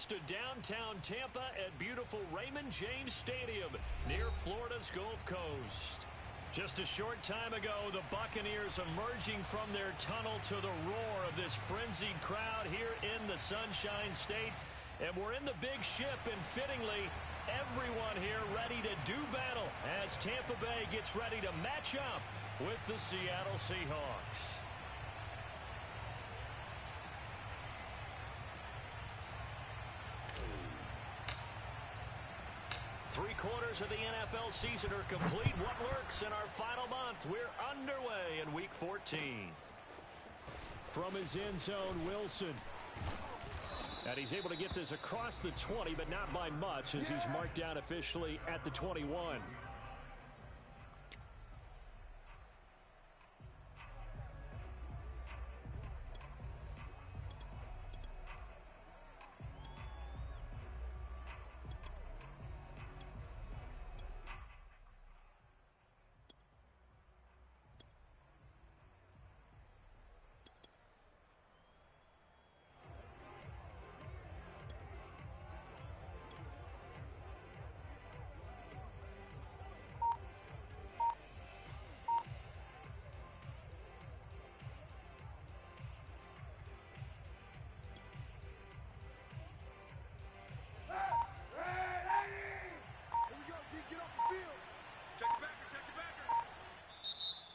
coast to downtown Tampa at beautiful Raymond James Stadium near Florida's Gulf Coast. Just a short time ago, the Buccaneers emerging from their tunnel to the roar of this frenzied crowd here in the Sunshine State. And we're in the big ship, and fittingly, everyone here ready to do battle as Tampa Bay gets ready to match up with the Seattle Seahawks. Three-quarters of the NFL season are complete. What lurks in our final month? We're underway in Week 14. From his end zone, Wilson. And he's able to get this across the 20, but not by much as he's marked down officially at the 21.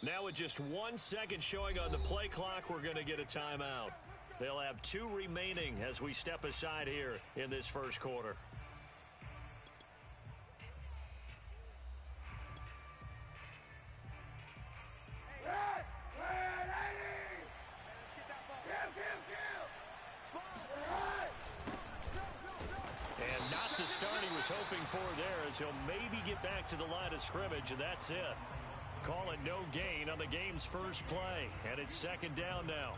Now with just 1 second showing on the play clock, we're going to get a timeout. They'll have 2 remaining as we step aside here in this first quarter. And not the start he was hoping for there, as he'll maybe get back to the line of scrimmage, and that's it. Call it no gain on the game's first play, and it's second down now.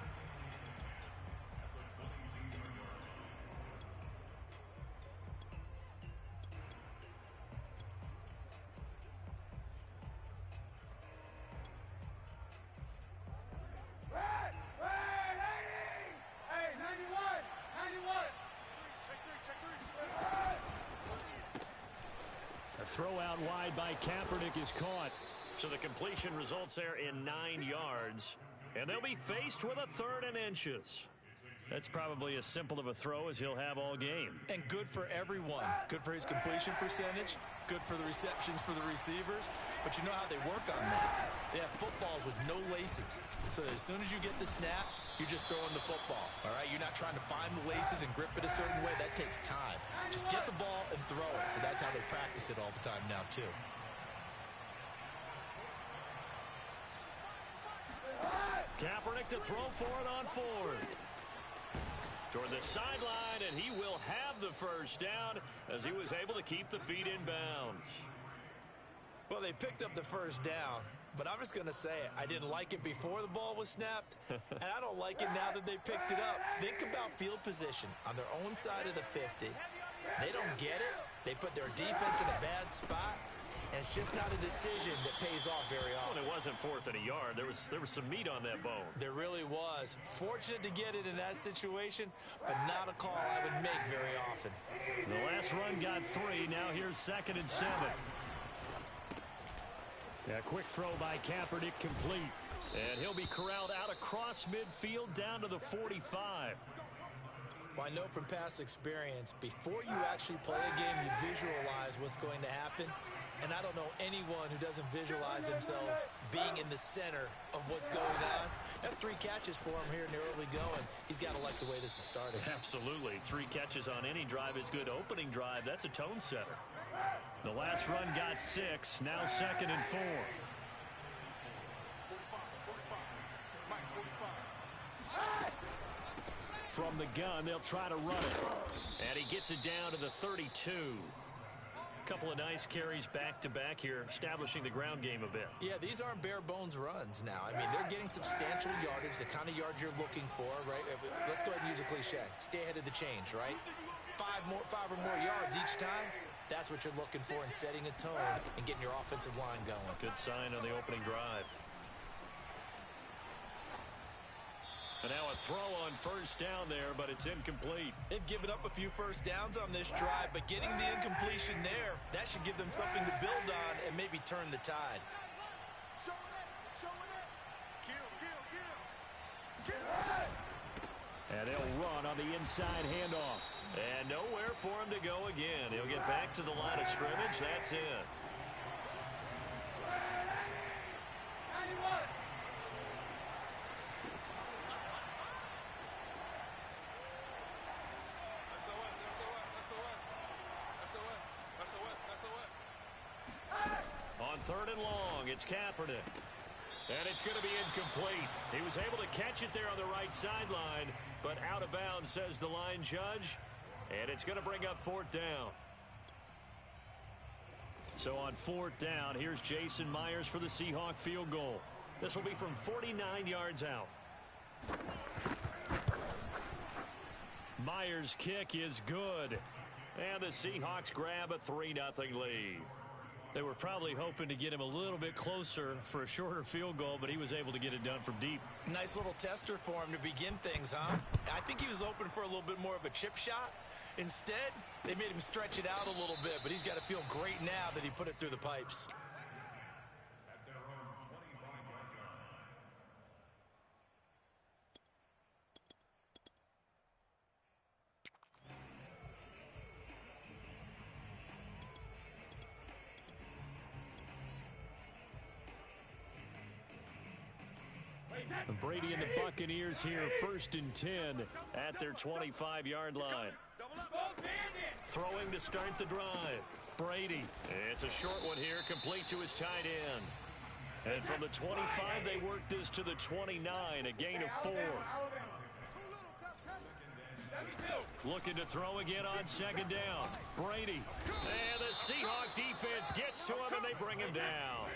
A throw out wide by Kaepernick is caught. So the completion results there in 9 yards. And they'll be faced with a 3rd and inches. That's probably as simple of a throw as he'll have all game. And good for everyone. Good for his completion percentage. Good for the receptions for the receivers. But you know how they work on that. They have footballs with no laces. So as soon as you get the snap, you're just throwing the football. All right? You're not trying to find the laces and grip it a certain way. That takes time. Just get the ball and throw it. So that's how they practice it all the time now, too. Kaepernick to throw for it on 4th. Toward the sideline, and he will have the first down as he was able to keep the feet in bounds. Well, they picked up the first down, but I'm just going to say it. I didn't like it before the ball was snapped, and I don't like it now that they picked it up. Think about field position on their own side of the 50. They don't get it. They put their defense in a bad spot. And it's just not a decision that pays off very often. Well, it wasn't 4th and a yard. There was some meat on that bone. There really was. Fortunate to get it in that situation, but not a call I would make very often. The last run got 3. Now here's 2nd and 7. A quick throw by Kaepernick complete. And he'll be corralled out across midfield down to the 45. Well, I know from past experience, before you actually play a game, you visualize what's going to happen. And I don't know anyone who doesn't visualize themselves being in the center of what's going on. That's 3 catches for him here in the early going. He's got to like the way this is starting. Absolutely. 3 catches on any drive is good. Opening drive, that's a tone setter. The last run got 6. Now 2nd and 4. From the gun, they'll try to run it. And he gets it down to the 32. Couple of nice carries back-to-back here, establishing the ground game a bit. Yeah, these aren't bare-bones runs now. I mean, they're getting substantial yardage, the kind of yards you're looking for, right? Let's go ahead and use a cliche. Stay ahead of the change, right? 5 or more yards each time. That's what you're looking for in setting a tone and getting your offensive line going. Good sign on the opening drive. And now a throw on first down there, but it's incomplete. They've given up a few first downs on this drive, but getting the incompletion there, that should give them something to build on and maybe turn the tide. And they'll run on the inside handoff. And nowhere for him to go again. He'll get back to the line of scrimmage. That's it. On third and long, it's Kaepernick. And it's going to be incomplete. He was able to catch it there on the right sideline, but out of bounds, says the line judge. And it's going to bring up fourth down. So on fourth down, here's Jason Myers for the Seahawk field goal. This will be from 49 yards out. Myers' kick is good. And the Seahawks grab a 3-0 lead. They were probably hoping to get him a little bit closer for a shorter field goal, but he was able to get it done from deep. Nice little tester for him to begin things, huh? I think he was hoping for a little bit more of a chip shot. Instead, they made him stretch it out a little bit, but he's got to feel great now that he put it through the pipes. Brady and the Buccaneers here, 1st and 10 at their 25-yard line. Throwing to start the drive. Brady. It's a short one here, complete to his tight end. And from the 25, they work this to the 29, a gain of 4. Looking to throw again on second down. Brady. And the Seahawk defense gets to him, and they bring him down.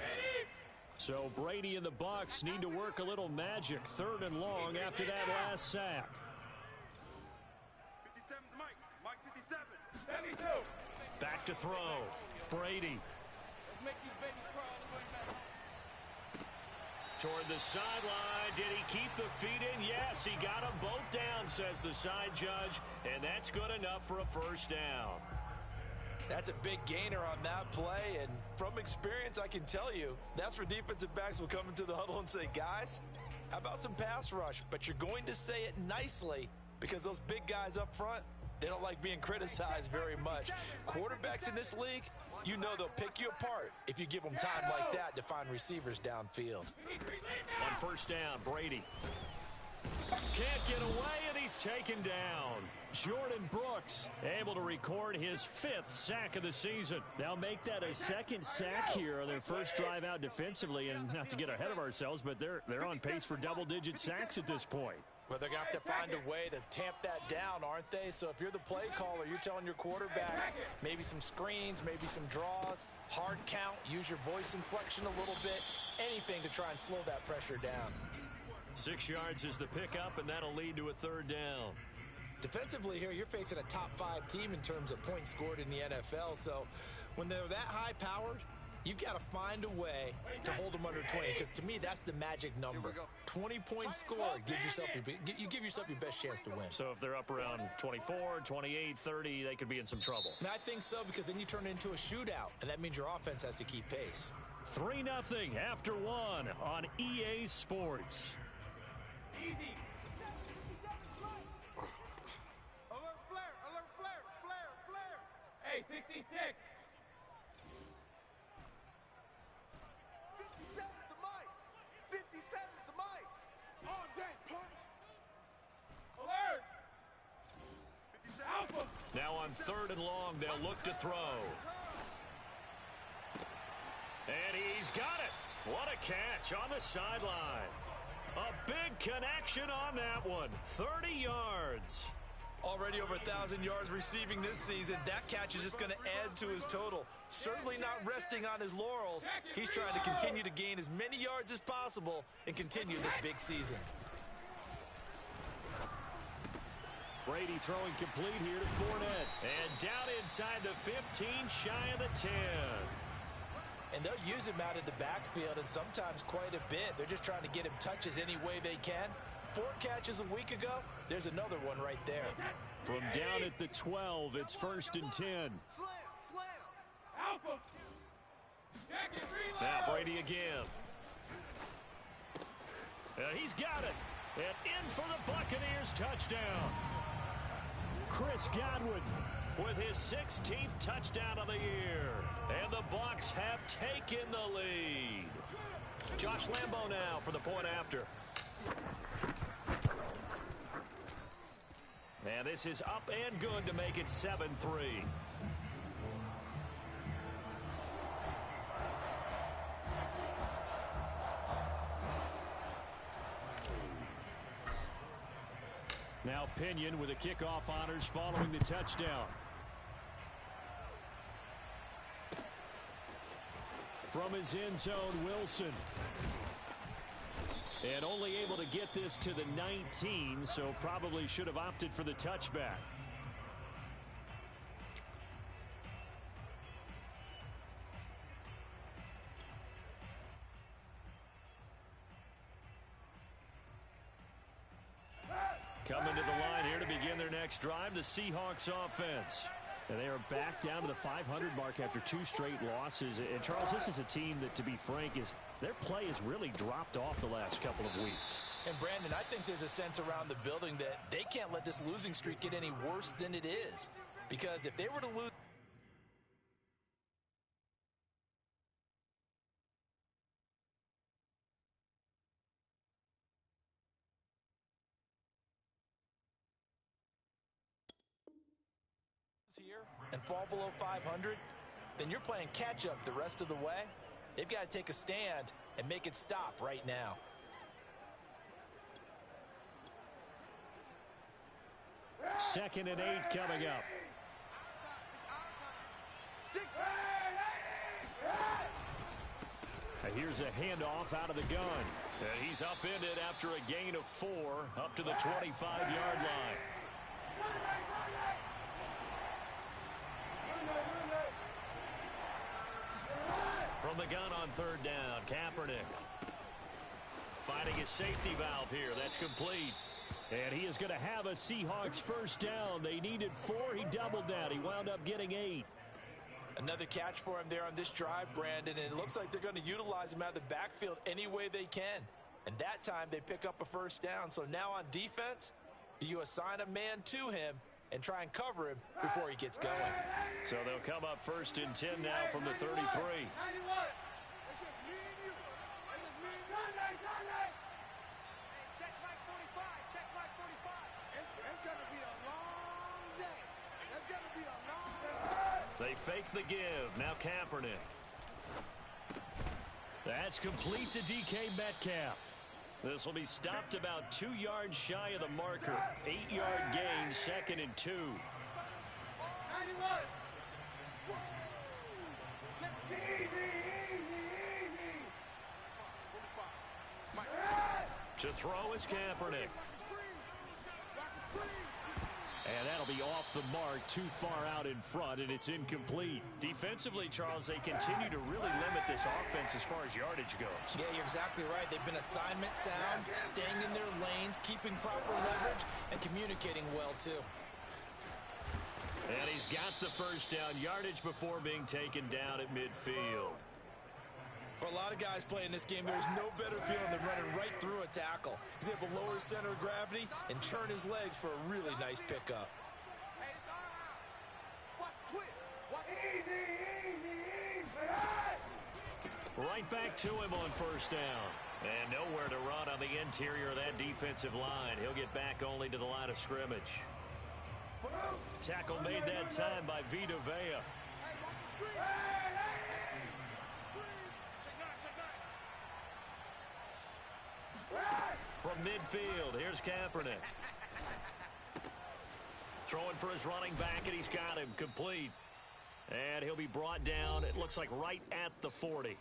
So Brady and the Bucs need to work a little magic, 3rd and long after that last sack. 57's Mike. Mike 57. 72. Back to throw. Brady. Let's make these babies crawl all the way back. Toward the sideline. Did he keep the feet in? Yes, he got them both down, says the side judge. And that's good enough for a first down. That's a big gainer on that play, and from experience, I can tell you, that's where defensive backs will come into the huddle and say, guys, how about some pass rush? But you're going to say it nicely because those big guys up front, they don't like being criticized very much. Quarterbacks in this league, you know they'll pick you apart if you give them time like that to find receivers downfield. On first down, Brady. Can't get away, and he's taken down. Jordan Brooks able to record his 5th sack of the season. They'll make that a 2nd sack here on their first drive out defensively, and not to get ahead of ourselves, but they're on pace for double-digit sacks at this point. Well, they're going to have to find a way to tamp that down, aren't they? So if you're the play caller, you're telling your quarterback maybe some screens, maybe some draws, hard count, use your voice inflection a little bit, anything to try and slow that pressure down. 6 yards is the pickup, and that'll lead to a 3rd down. Defensively here, you're facing a top-5 team in terms of points scored in the NFL. So when they're that high-powered, you've got to find a way to hold them under 20. Because to me, that's the magic number. 20 points scored gives yourself you give yourself your best chance to win. So if they're up around 24, 28, 30, they could be in some trouble. And I think so, because then you turn it into a shootout, and that means your offense has to keep pace. 3-0 after 1 on EA Sports. Easy. Alert flare, alert flare, flare, flare. Hey, 66. 57's the mic. 57's the mic. All day, punk. Alert. 57. Alpha. Now on 3rd and long, they'll look to throw. And he's got it. What a catch on the sideline. A big connection on that one. 30 yards. Already over 1,000 yards receiving this season. That catch is just going to add to his total. Certainly not resting on his laurels. He's trying to continue to gain as many yards as possible and continue this big season. Brady throwing complete here to Fournette. And down inside the 15, shy of the 10. And they'll use him out of the backfield, and sometimes quite a bit. They're just trying to get him touches any way they can. 4 catches a week ago, there's another one right there. From down at the 12, it's 1st and 10. Slam, slam. Alpha. Now Brady again. He's got it. And in for the Buccaneers touchdown. Chris Godwin with his 16th touchdown of the year. And the Bucs have taken the lead. Josh Lambo now for the point after. And this is up and good to make it 7-3. Now Pinion with the kickoff honors following the touchdown. From his end zone, Wilson. And only able to get this to the 19, so probably should have opted for the touchback. Coming to the line here to begin their next drive, the Seahawks offense. And they are back down to the 500 mark after 2 straight losses. And, Charles, this is a team that, to be frank, their play has really dropped off the last couple of weeks. And, Brandon, I think there's a sense around the building that they can't let this losing streak get any worse than it is. Because if they were to lose here and fall below 500, then you're playing catch-up the rest of the way. They've got to take a stand and make it stop right now. Second and 8 coming up. Here's a handoff out of the gun. And he's upended after a gain of 4 up to the 25-yard line. From the gun on 3rd down, Kaepernick finding his safety valve here. That's complete. And he is going to have a Seahawks first down. They needed 4. He doubled that. He wound up getting 8. Another catch for him there on this drive, Brandon, and it looks like they're going to utilize him out of the backfield any way they can. And that time they pick up a first down. So now on defense, do you assign a man to him and try and cover him before he gets going? So they'll come up 1st and 10 now from the 33. They fake the give. Now Kaepernick. That's complete to DK Metcalf. This will be stopped about 2 yards shy of the marker. 8-yard gain, 2nd and 2. To throw is Kaepernick. And that'll be off the mark, too far out in front, and it's incomplete. Defensively, Charles, they continue to really limit this offense as far as yardage goes. Yeah, you're exactly right. They've been assignment sound, staying in their lanes, keeping proper leverage, and communicating well, too. And he's got the first down, yardage before being taken down at midfield. For a lot of guys playing this game, there's no better feeling than running right through a tackle. He's able to lower his center of gravity and churn his legs for a really nice pickup. Right back to him on first down. And nowhere to run on the interior of that defensive line. He'll get back only to the line of scrimmage. Tackle made that time by Vita Vea. From midfield, here's Kaepernick. Throwing for his running back, and he's got him complete. And he'll be brought down, it looks like, right at the 40.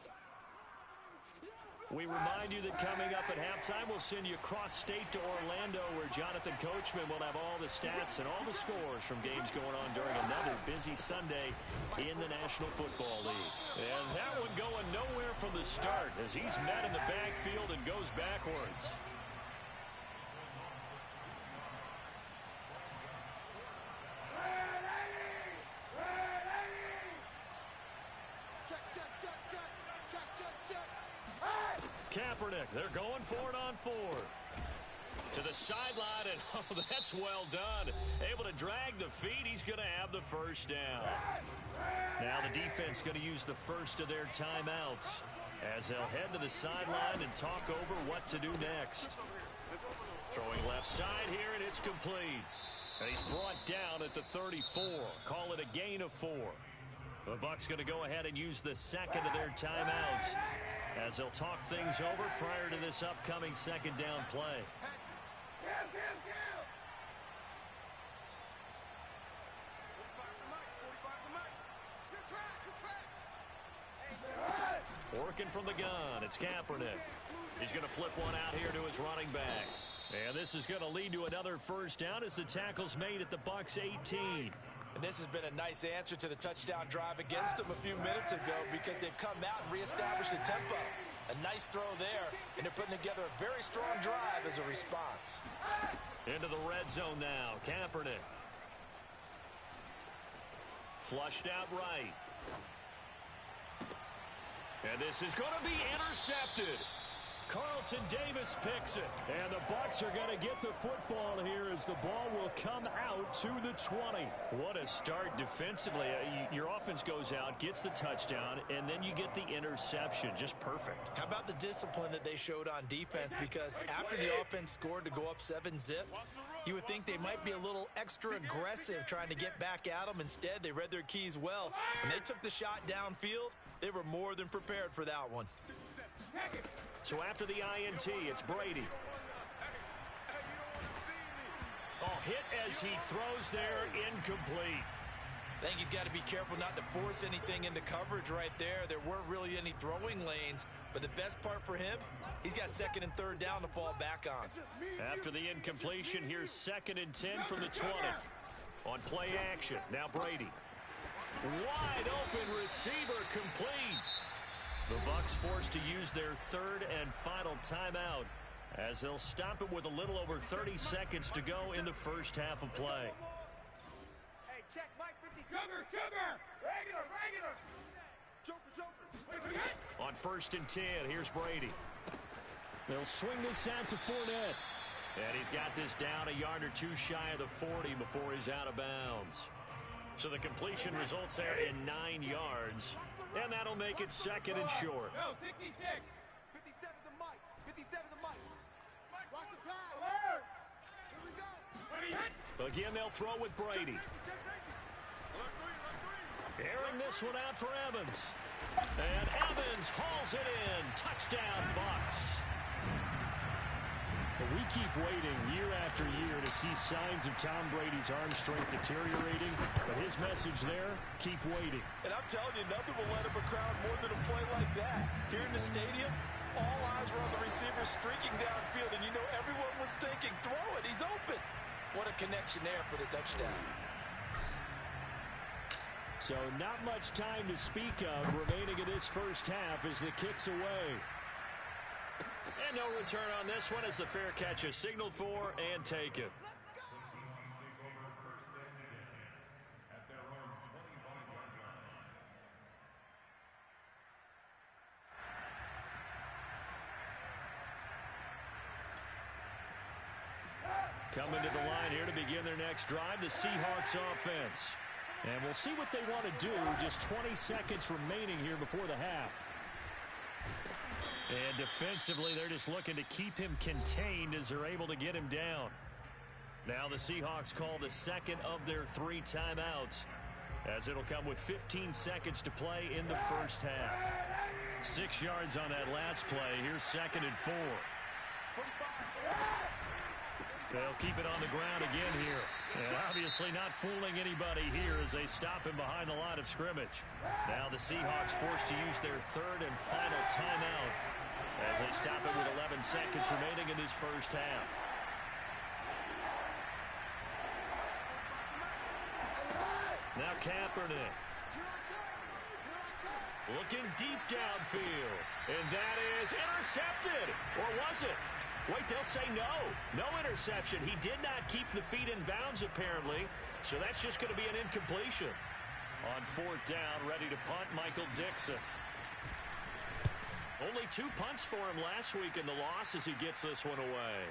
We remind you that coming up at halftime, we'll send you cross-state to Orlando, where Jonathan Coachman will have all the stats and all the scores from games going on during another busy Sunday in the National Football League. And that one going nowhere from the start as he's met in the backfield and goes backwards. Kaepernick. They're going for it on 4. To the sideline, and oh, that's well done. Able to drag the feet. He's going to have the first down. Now the defense going to use the first of their timeouts as they'll head to the sideline and talk over what to do next. Throwing left side here, and it's complete. And he's brought down at the 34. Call it a gain of 4. The Bucs going to go ahead and use the second of their timeouts as they'll talk things over prior to this upcoming second down play. Working from the gun, it's Kaepernick. He's going to flip one out here to his running back. And this is going to lead to another first down as the tackle's made at the Bucs 18. And this has been a nice answer to the touchdown drive against them a few minutes ago because they've come out and reestablished the tempo. A nice throw there, and they're putting together a very strong drive as a response. Into the red zone now, Kaepernick. Flushed out right. And this is going to be intercepted. Carlton Davis picks it. And the Bucs are going to get the football here as the ball will come out to the 20. What a start defensively. Your offense goes out, gets the touchdown, and then you get the interception. Just perfect. How about the discipline that they showed on defense? Because after the offense scored to go up 7-zip, you would think they might be a little extra aggressive trying to get back at them. Instead, they read their keys well, and they took the shot downfield. They were more than prepared for that one. So after the INT, it's Brady. Oh, hit as he throws there, incomplete. I think he's got to be careful not to force anything into coverage right there. There weren't really any throwing lanes, but the best part for him, he's got second and third down to fall back on. After the incompletion, here's 2nd and 10 from the 20. On play action, now Brady. Wide open receiver, complete. The Bucs forced to use their third and final timeout as they'll stop it with a little over 30 seconds to go in the first half of play. Hey, check Mike 56. Sugar! Regular! Joker! On 1st and 10, here's Brady. They'll swing this out to Fournette. And he's got this down a yard or two shy of the 40 before he's out of bounds. So the completion results there in 9 yards. And that'll make it 2nd and short. Go, 56. 57 to Mike. 57 to Mike. Watch the pass. Here we go. Again, they'll throw with Brady. Airing this one out for Evans. And Evans hauls it in. Touchdown, Bucs. But we keep waiting year after year to see signs of Tom Brady's arm strength deteriorating. But his message there, keep waiting. And I'm telling you, nothing will let up a crowd more than a play like that. Here in the stadium, all eyes were on the receiver streaking downfield, and you know everyone was thinking, throw it, he's open. What a connection there for the touchdown. So not much time to speak of remaining in this first half as the kick's away. And no return on this one as the fair catch is signaled for and taken. Coming to the line here to begin their next drive, the Seahawks offense. And we'll see what they want to do. Just 20 seconds remaining here before the half. And defensively, they're just looking to keep him contained as they're able to get him down. Now the Seahawks call the second of their 3 timeouts, as it'll come with 15 seconds to play in the first half. 6 yards on that last play. Here's 2nd and 4. They'll keep it on the ground again here. And obviously not fooling anybody here as they stop him behind the line of scrimmage. Now the Seahawks forced to use their 3rd and final timeout as they stop it with 11 seconds remaining in this first half. Now Kaepernick. Looking deep downfield. And that is intercepted. Or was it? Wait, they'll say no. No interception. He did not keep the feet in bounds, apparently. So that's just going to be an incompletion. On 4th down, ready to punt, Michael Dixon. Only 2 punts for him last week in the loss as he gets this one away.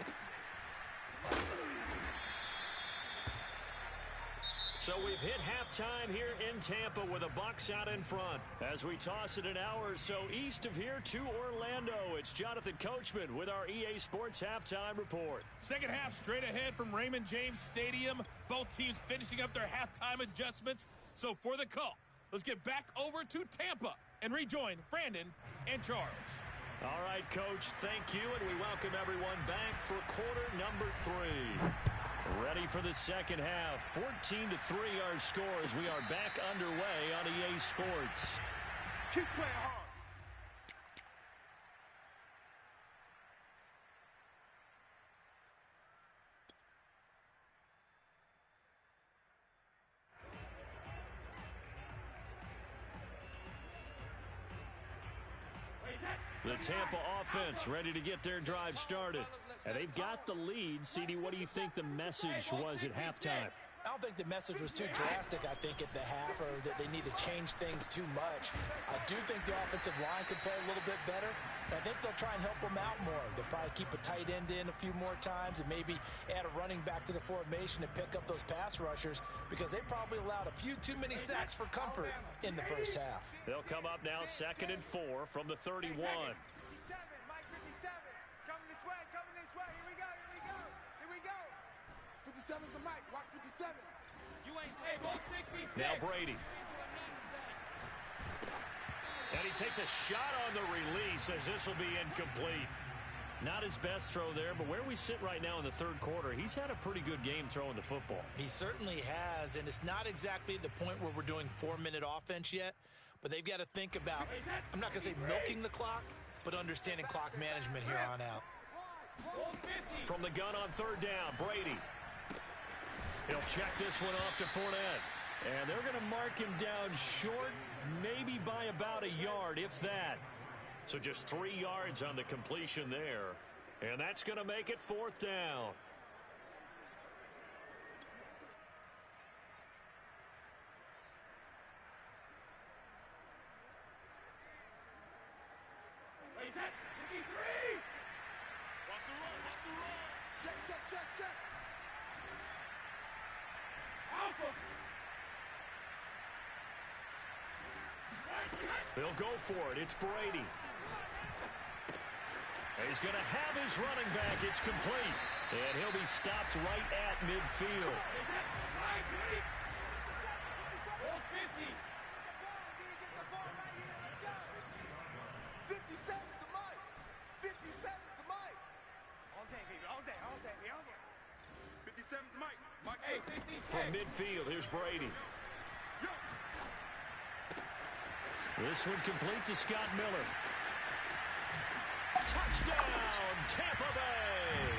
So we've hit halftime here in Tampa with the Bucs out in front. As we toss it an hour or so east of here to Orlando, it's Jonathan Coachman with our EA Sports Halftime Report. Second half straight ahead from Raymond James Stadium. Both teams finishing up their halftime adjustments. So for the call, let's get back over to Tampa and rejoin Brandon and Charles. All right, Coach, thank you, and we welcome everyone back for quarter number 3. Ready for the second half. 14-3 our score as we are back underway on EA Sports. Keep playing hard. The Tampa offense ready to get their drive started. And they've got the lead. CD, what do you think the message was at halftime? I don't think the message was too drastic, I think, at the half, or that they need to change things too much. I do think the offensive line could play a little bit better, but I think they'll try and help them out more. They'll probably keep a tight end in a few more times and maybe add a running back to the formation to pick up those pass rushers because they probably allowed a few too many sacks for comfort in the first half. They'll come up now 2nd and 4 from the 31. 57, Mike 57. It's coming this way, coming this way. Here we go, here we go, here we go. 57's the Mike, watch 57. You ain't able 66. Now Brady. And he takes a shot on the release as this will be incomplete. Not his best throw there, but where we sit right now in the third quarter, he's had a pretty good game throwing the football. He certainly has, and it's not exactly the point where we're doing 4-minute offense yet, but they've got to think about, I'm not going to say milking the clock, but understanding clock management here on out. From the gun on 3rd down, Brady. He'll check this one off to Fournette. And they're going to mark him down short, maybe by about a yard, if that. So just 3 yards on the completion there. And that's going to make it 4th down. Check. They'll go for it. It's Brady. And he's going to have his running back. It's complete. And he'll be stopped right at midfield. 57's the Mike. 57's the Mike. All day, baby, all day. 57's the Mike. Hey, 56. From midfield, here's Brady. This one complete to Scott Miller. Touchdown, Tampa Bay!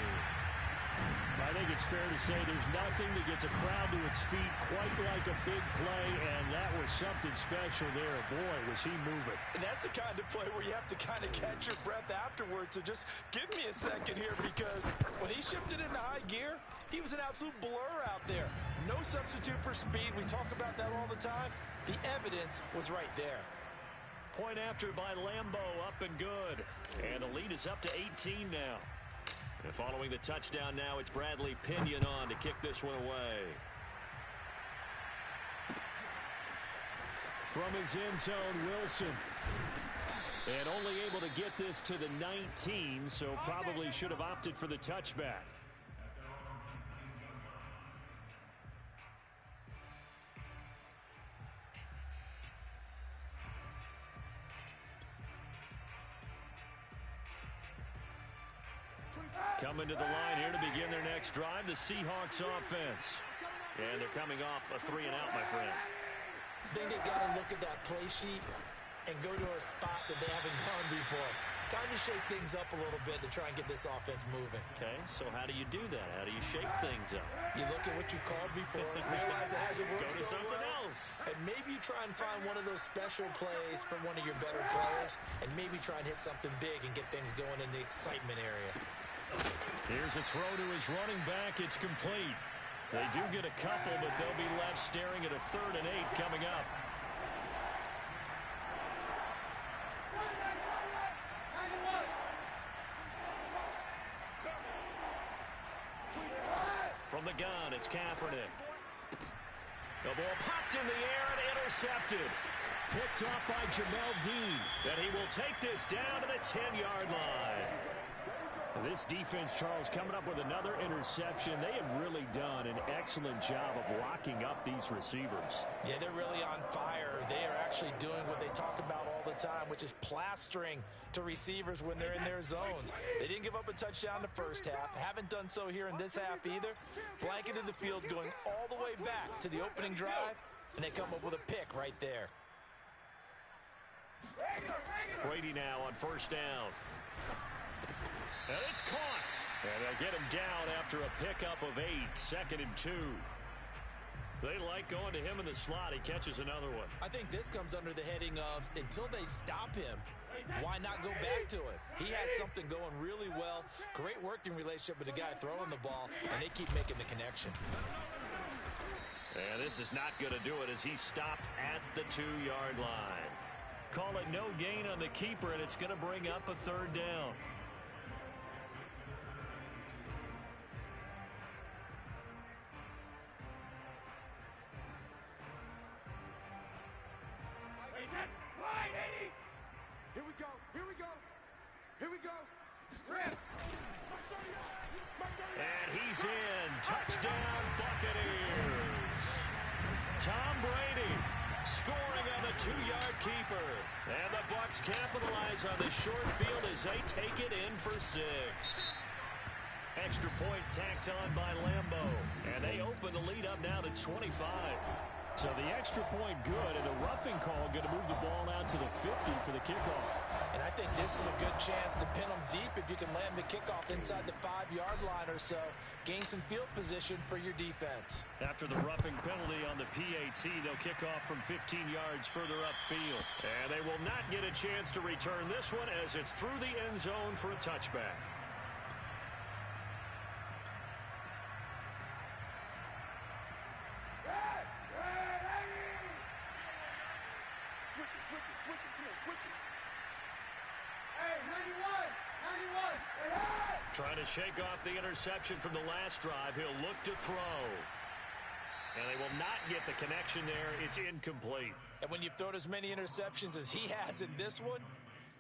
I think it's fair to say there's nothing that gets a crowd to its feet quite like a big play, and that was something special there. Boy, was he moving. And that's the kind of play where you have to kind of catch your breath afterwards. So just give me a second here, because when he shifted into high gear, he was an absolute blur out there. No substitute for speed. We talk about that all the time. The evidence was right there. Point after by Lambo, up and good. And the lead is up to 18 now. And following the touchdown now, it's Bradley Pinion on to kick this one away. From his end zone, Wilson. And only able to get this to the 19, so probably should have opted for the touchback. Coming to the line here to begin their next drive, the Seahawks offense. And they're coming off a 3-and-out, my friend. I think they've got to look at that play sheet and go to a spot that they haven't gone before. Time to shake things up a little bit to try and get this offense moving. Okay, so how do you do that? How do you shake things up? You look at what you called before, realize it hasn't worked Go to so something well, else. and maybe you try and find one of those special plays from one of your better players, and maybe try and hit something big and get things going in the excitement area. Here's a throw to his running back. It's complete. They do get a couple, but they'll be left staring at a 3rd and 8 coming up. From the gun, it's Kaepernick. The ball popped in the air and intercepted. Picked off by Jamel Dean. And he will take this down to the 10-yard line. This defense, Charles, coming up with another interception. They have really done an excellent job of locking up these receivers. Yeah, they're really on fire. They are actually doing what they talk about all the time, which is plastering to receivers when they're in their zones. They didn't give up a touchdown the first half. Haven't done so here in this half either. Blanketed the field going all the way back to the opening drive, and they come up with a pick right there. Brady now on first down. And it's caught. And they'll get him down after a pickup of 8, 2nd and 2. They like going to him in the slot. He catches another one. I think this comes under the heading of until they stop him, why not go back to it? He has something going really well. Great working relationship with the guy throwing the ball, and they keep making the connection. And this is not going to do it as he stopped at the 2-yard line. Call it no gain on the keeper, and it's going to bring up a 3rd down. Here we go. Here we go. Here we go. And he's in. Touchdown, Buccaneers. Tom Brady scoring on the 2-yard keeper. And the Bucs capitalize on the short field as they take it in for 6. Extra point tacked on by Lambeau. And they open the lead up now to 25. So the extra point good, and the roughing call going to move the ball out to the 50 for the kickoff. And I think this is a good chance to pin them deep if you can land the kickoff inside the 5-yard line or so. Gain some field position for your defense. After the roughing penalty on the PAT, they'll kick off from 15 yards further upfield. And they will not get a chance to return this one as it's through the end zone for a touchback. Switch it. Come on, switch it. Hey, 91. Hey. Trying to shake off the interception from the last drive. He'll look to throw. And they will not get the connection there. It's incomplete. And when you've thrown as many interceptions as he has in this one,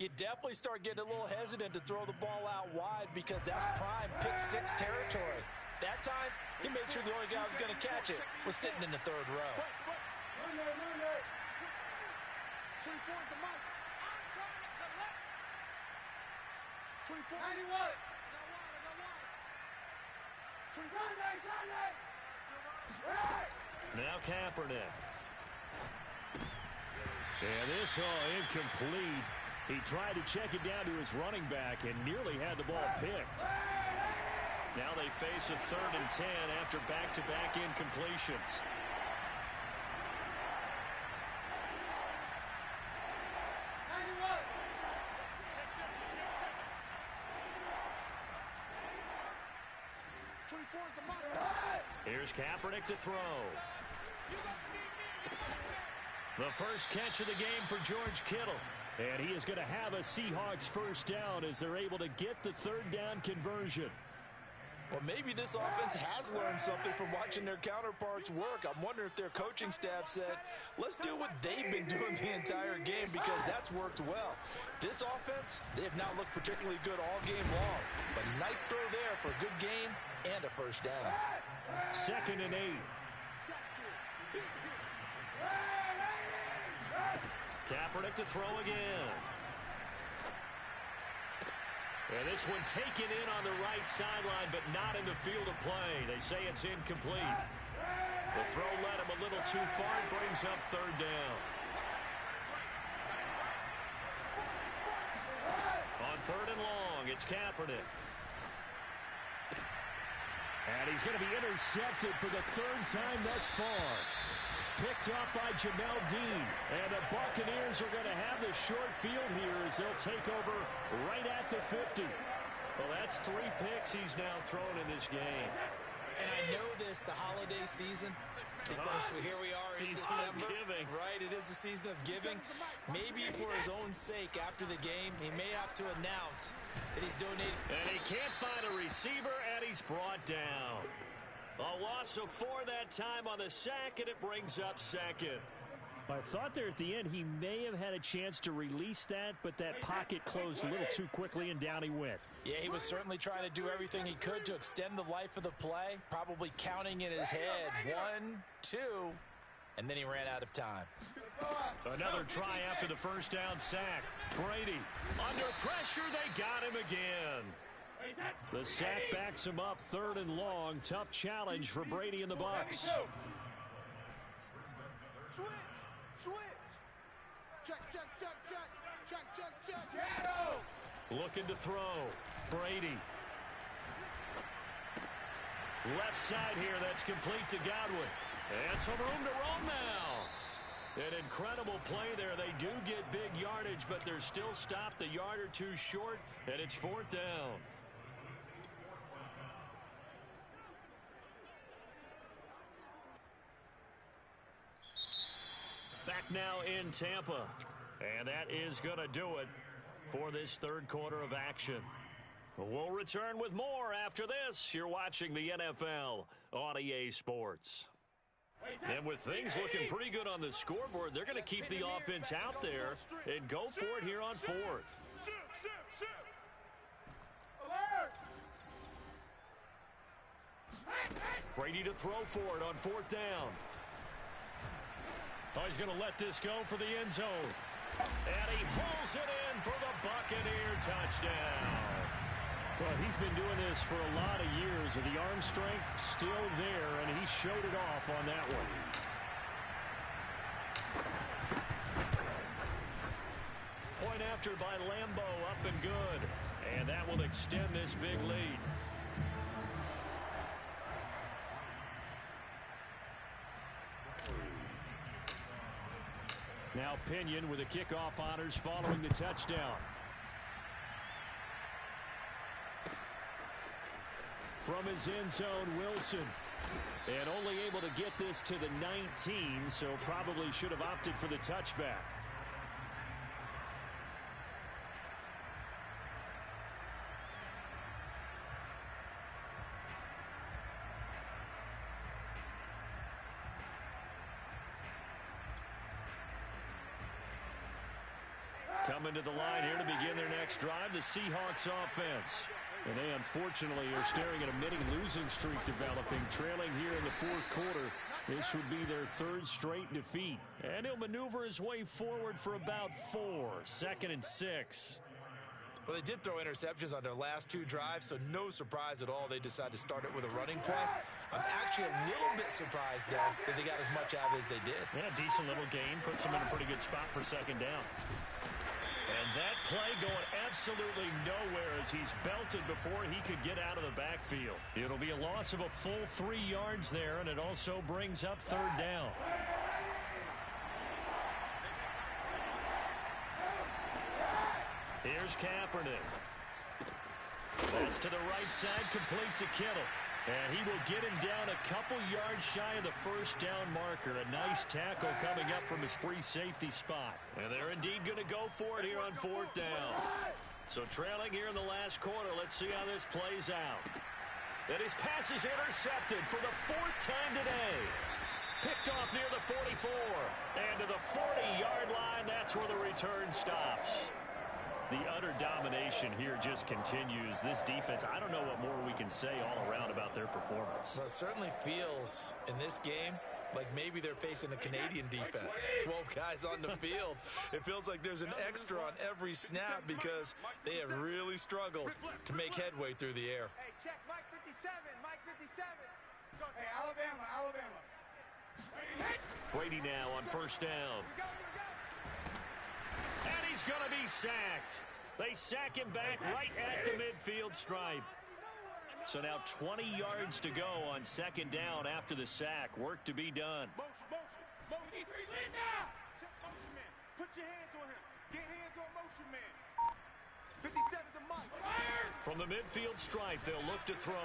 you definitely start getting a little hesitant to throw the ball out wide because that's prime pick-6 territory. That time, he made sure the only guy who was going to catch it was sitting in the 3rd row. 24 is the mic. 24. 91. I got 1. Now Kaepernick. And this incomplete. He tried to check it down to his running back and nearly had the ball picked. Now they face a 3rd and 10 after back-to-back incompletions. Here's Kaepernick to throw. The first catch of the game for George Kittle. And he is going to have a Seahawks first down as they're able to get the 3rd down conversion. Well, maybe this offense has learned something from watching their counterparts work. I'm wondering if their coaching staff said, let's do what they've been doing the entire game because that's worked well. This offense, they have not looked particularly good all game long. But nice throw there for a good game and a first down. 2nd and 8. Kaepernick to throw again. And this one taken in on the right sideline, but not in the field of play. They say it's incomplete. The throw led him a little too far. It brings up 3rd down. On 3rd and long, it's Kaepernick. And he's going to be intercepted for the 3rd time thus far. Picked off by Jamel Dean. And the Buccaneers are going to have the short field here as they'll take over right at the 50. Well, that's 3 picks he's now thrown in this game. And I know this, the holiday season, because here we are in December. Giving. Right, it is the season of giving. Maybe for his own sake after the game, he may have to announce that he's donated. And he can't find a receiver, and he's brought down. A loss of 4 that time on the sack, and it brings up second. I thought there at the end he may have had a chance to release that, but that pocket closed a little too quickly, and down he went. Yeah, he was certainly trying to do everything he could to extend the life of the play, probably counting in his head 1, 2, and then he ran out of time. Another try after the first down sack. Brady under pressure. They got him again. The sack backs him up, 3rd and long. Tough challenge for Brady and the Bucs. Switch. Check. Looking to throw. Brady. Left side here. That's complete to Godwin. And some room to roam now. An incredible play there. They do get big yardage, but they're still stopped a yard or two short, and it's 4th down. Back now in Tampa. And that is going to do it for this 3rd quarter of action. We'll return with more after this. You're watching the NFL on EA Sports. And with things looking pretty good on the scoreboard, they're going to keep the offense out there and go for it here on 4th. Brady to throw for it on 4th down. Oh, he's going to let this go for the end zone. And he pulls it in for the Buccaneer touchdown. Well, he's been doing this for a lot of years, with the arm strength still there, and he showed it off on that one. Point after by Lambeau, up and good. And that will extend this big lead. Now Pinion with the kickoff honors following the touchdown. From his end zone, Wilson. And only able to get this to the 19, so probably should have opted for the touchback. Coming to the line here to begin their next drive, the Seahawks offense. And they unfortunately are staring at a mini losing streak developing, trailing here in the 4th quarter. This would be their 3rd straight defeat. And he'll maneuver his way forward for about 4, 2nd and 6. Well, they did throw interceptions on their last 2 drives, so no surprise at all they decided to start it with a running play. I'm actually a little bit surprised, though, that they got as much out as they did. Yeah, decent little gain. Puts them in a pretty good spot for 2nd down. And that play going absolutely nowhere as he's belted before he could get out of the backfield. It'll be a loss of a full 3 yards there, and it also brings up 3rd down. Here's Kaepernick. That's to the right side, complete to Kittle. And he will get him down a couple yards shy of the 1st down marker. A nice tackle coming up from his free safety spot. And they're indeed going to go for it here on 4th down. So trailing here in the last quarter, let's see how this plays out. And his pass is intercepted for the 4th time today. Picked off near the 44. And to the 40-yard line, that's where the return stops. The utter domination here just continues. This defense, I don't know what more we can say all around about their performance. Well, it certainly feels in this game like maybe they're facing a Canadian defense. 12 guys on the field. It feels like there's an extra on every snap because they have really struggled to make headway through the air. Hey, check Mike 57. Mike 57. Hey, Alabama. Brady now on 1st down. And he's going to be sacked. They sack him back right at the midfield stripe. So now 20 yards to go on 2nd down after the sack. Work to be done. Motion man. Put your hands on him. Get hands on motion man. 57 to Mike. From the midfield stripe, they'll look to throw.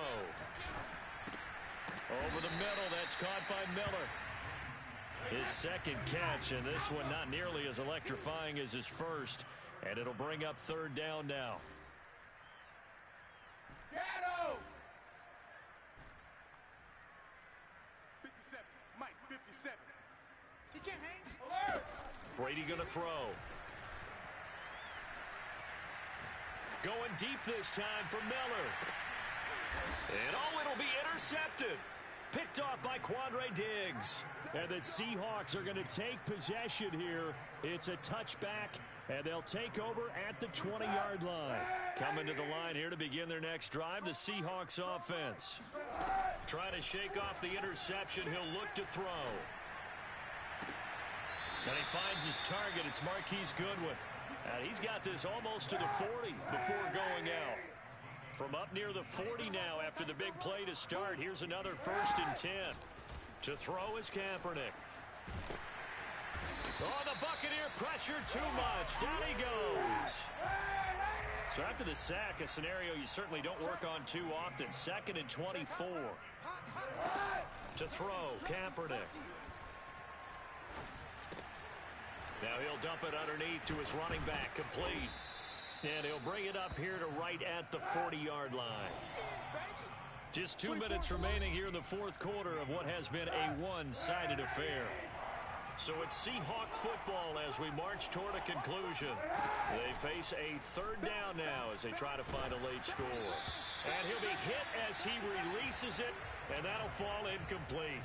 Over the middle, that's caught by Miller. His 2nd catch, and this one not nearly as electrifying as his 1st. And it'll bring up 3rd down now. Brady going to throw. Going deep this time for Miller. And it'll be intercepted. Picked off by Quandre Diggs. And the Seahawks are going to take possession here. It's a touchback, and they'll take over at the 20-yard line. Coming to the line here to begin their next drive, the Seahawks offense. Trying to shake off the interception. He'll look to throw. And he finds his target. It's Marquise Goodwin. And he's got this almost to the 40 before going out. From up near the 40 now after the big play to start. Here's another 1st and 10. To throw is Kaepernick. Oh, the Buccaneer pressure too much. Down he goes. So after the sack, a scenario you certainly don't work on too often. 2nd and 24. To throw, Kaepernick. Now he'll dump it underneath to his running back, complete. And he'll bring it up here to right at the 40-yard line. Just 2 minutes remaining here in the 4th quarter of what has been a one-sided affair. So it's Seahawk football as we march toward a conclusion. They face a 3rd down now as they try to find a late score. And he'll be hit as he releases it, and that'll fall incomplete.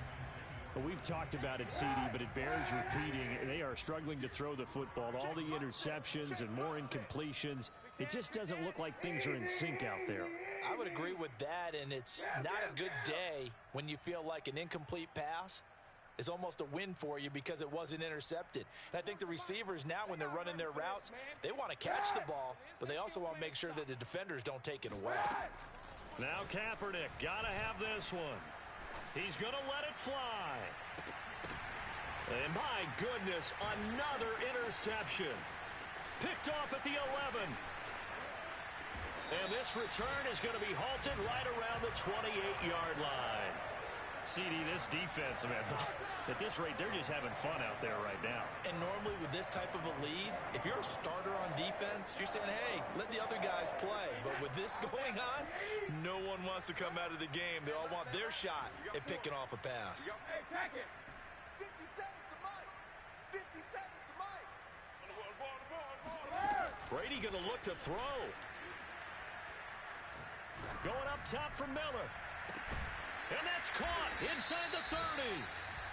Well, we've talked about it, CD, but it bears repeating. They are struggling to throw the football. All the interceptions and more incompletions. It just doesn't look like things are in sync out there. I would agree with that, and it's not a good day when you feel like an incomplete pass is almost a win for you because it wasn't intercepted. And I think the receivers now, when they're running their routes, they want to catch the ball, but they also want to make sure that the defenders don't take it away. Now Kaepernick, got to have this one. He's going to let it fly. And my goodness, another interception. Picked off at the 11. And this return is going to be halted right around the 28-yard line. CD, this defense, man, at this rate, they're just having fun out there right now. And normally with this type of a lead, if you're a starter on defense, you're saying, hey, let the other guys play. But with this going on, no one wants to come out of the game. They all want their shot at picking off a pass. Hey, check it. 57's the mic. 57's the mic. Brady going to look to throw. Going up top for Miller. And that's caught inside the 30.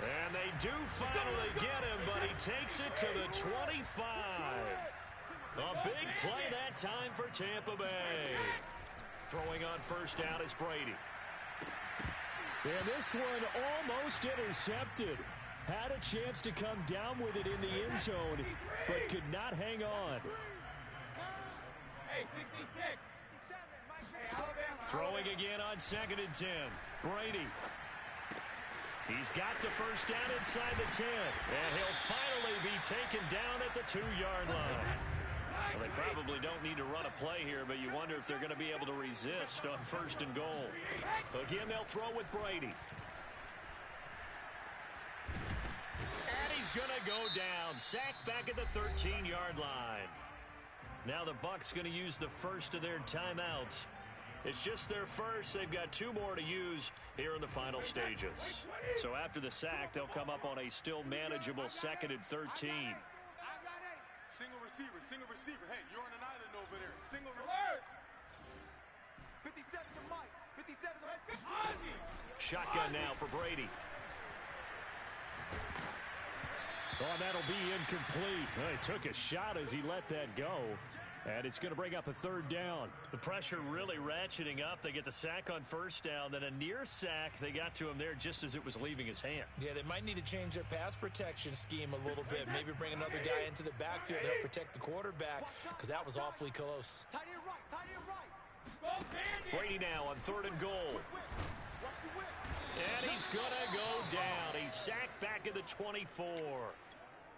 And they do finally get him, but he takes it to the 25. A big play that time for Tampa Bay. Throwing on 1st down is Brady. And this one almost intercepted. Had a chance to come down with it in the end zone, but could not hang on. Hey, 56. Throwing again on 2nd and 10. Brady. He's got the 1st down inside the 10. And he'll finally be taken down at the 2-yard line. Well, they probably don't need to run a play here, but you wonder if they're going to be able to resist on 1st and goal. Again, they'll throw with Brady. And he's going to go down. Sacked back at the 13-yard line. Now the Bucs going to use the first of their timeouts. It's just their first. They've got 2 more to use here in the final stages. So after the sack, they'll come up on a still manageable 2nd and 13. Single receiver. Hey, you're on an island over there. Single receiver. 57's the mic. 57's the mic. Shotgun now for Brady. Oh, that'll be incomplete. Well, he took a shot as he let that go. And it's going to bring up a 3rd down. The pressure really ratcheting up. They get the sack on 1st down. Then a near sack. They got to him there just as it was leaving his hand. Yeah, they might need to change their pass protection scheme a little bit. Maybe bring another guy into the backfield to help protect the quarterback, because that was awfully close. Tight end right. Brady now on 3rd and goal. And he's going to go down. He's sacked back at the 24.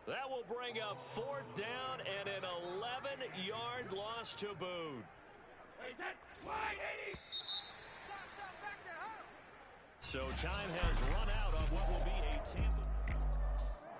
That will bring up 4th down and an 11-yard loss to boot. So time has run out on what